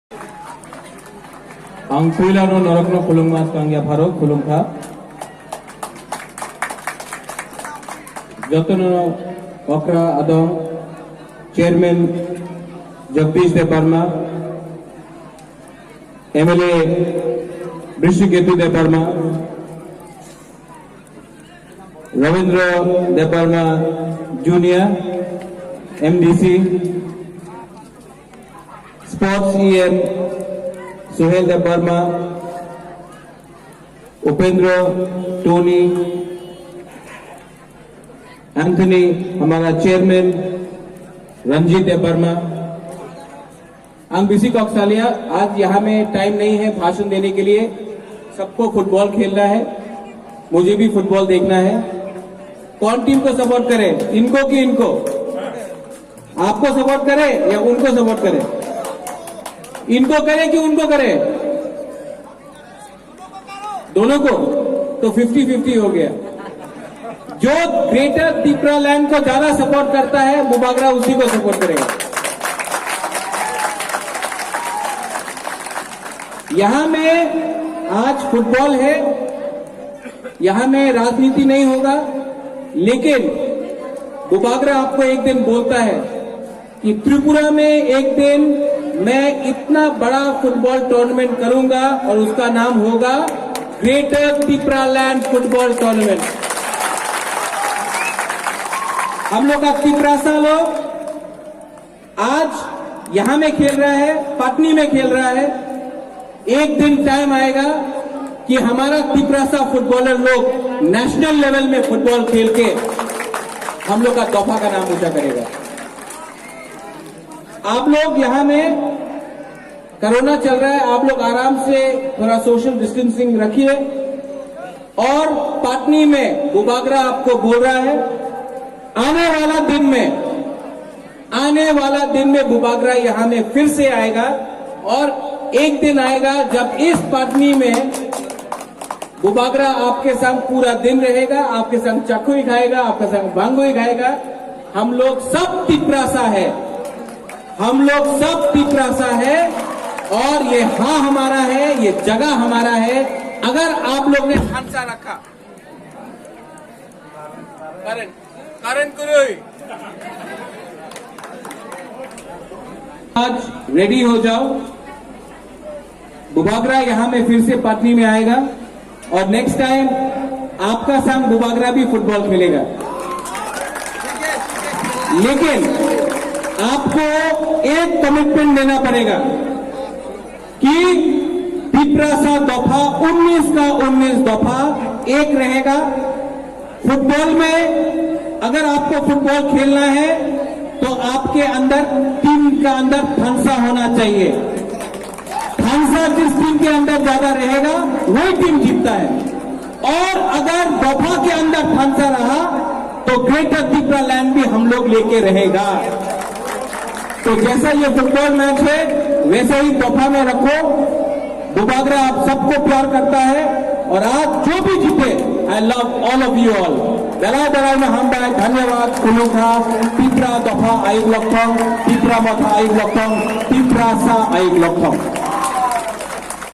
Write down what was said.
Ang pila no norok no kulung mas kang ya pharo kulung kha. Jotono okra adong chairman Jagdish Deparma, MLA Brishiketu Deparma, Ravindra Deparma Junior, MDC, Sports EM Suhel Deparma, Upendra Tony, Anthony हमारा chairman Ranjit Verma, BC कौकसालिया। आज यहाँ में time नहीं है भाषण देने के लिए, सबको फुटबॉल खेलना है, मुझे भी फुटबॉल देखना है। कौन टीम को सपोर्ट करे, इनको कि इनको? आपको सपोर्ट करे या उनको सपोर्ट करे? इनको करे कि उनको करे? दोनों को, तो 50-50 हो गया। जो ग्रेटर त्रिपुरा लैंड को ज्यादा सपोर्ट करता है बुबागरा उसी को सपोर्ट करेगा। यहां में आज फुटबॉल है, यहां में राजनीति नहीं होगा, लेकिन बुबागरा आपको एक दिन बोलता है कि त्रिपुरा में एक दिन मैं इतना बड़ा फुटबॉल टूर्नामेंट करूंगा और उसका नाम होगा greater Tripura land football tournament. हम लोग का त्रिपुरासा लोग आज यहां में खेल रहा है, पटनी में खेल रहा है। एक दिन टाइम आएगा कि हमारा त्रिपुरासा फुटबॉलर लोग नेशनल लेवल में फुटबॉल खेल के हम लोग का दफा का नाम ऊंचा करेगा। आप लोग यहां में कोरोना चल रहा है, आप लोग आराम से थोड़ा सोशल डिस्टेंसिंग रखिए। और पटनी में बुबागरा आपको बोल रहा है, आने वाला दिन में बुबागरा यहां में फिर से आएगा। और एक दिन आएगा जब इस पटनी में बुबागरा आपके संग पूरा दिन रहेगा, आपके संग चक्कू ही खाएगा, आपके संग भांगो ही खाएगा। हम लोग सब त्रिपुरासा है, हम लोग सब त्रिपुरासा है। और ये हाँ हमारा है, ये जगह हमारा है। अगर आप लोग ने हंसा रखा करण कुरुई, आज रेडी हो जाओ। बुबागरा यहां में फिर से पटनी में आएगा और नेक्स्ट टाइम आपका संग बुबागरा भी फुटबॉल खेलेगा। लेकिन आपको एक कमिटमेंट देना पड़ेगा कि त्रिपुरासा दफा 19 का 19 दफा एक रहेगा। फुटबॉल में अगर आपको फुटबॉल खेलना है तो आपके अंदर टीम का अंदर फंसा होना चाहिए। फंसा जिस टीम के अंदर ज्यादा रहेगा वही टीम जीतता है। और अगर दफा के अंदर फंसा रहा तो ग्रेटर त्रिपुरा लैंड भी हम लोग लेके रहेगा। तो जैसा ये फुटबॉल मैच है वैसे ही दफा में रखो। बुबागरा आप सबको प्यार करता है और आज जो भी जीते, I love all of you all. Dalai में हम बाय धन्यवाद। कुलुखा त्रिपुरा दफा आयुग लक्षण, त्रिपुरा मथा आयुग लक्षण, त्रिपुरासा आयुग लक्षण।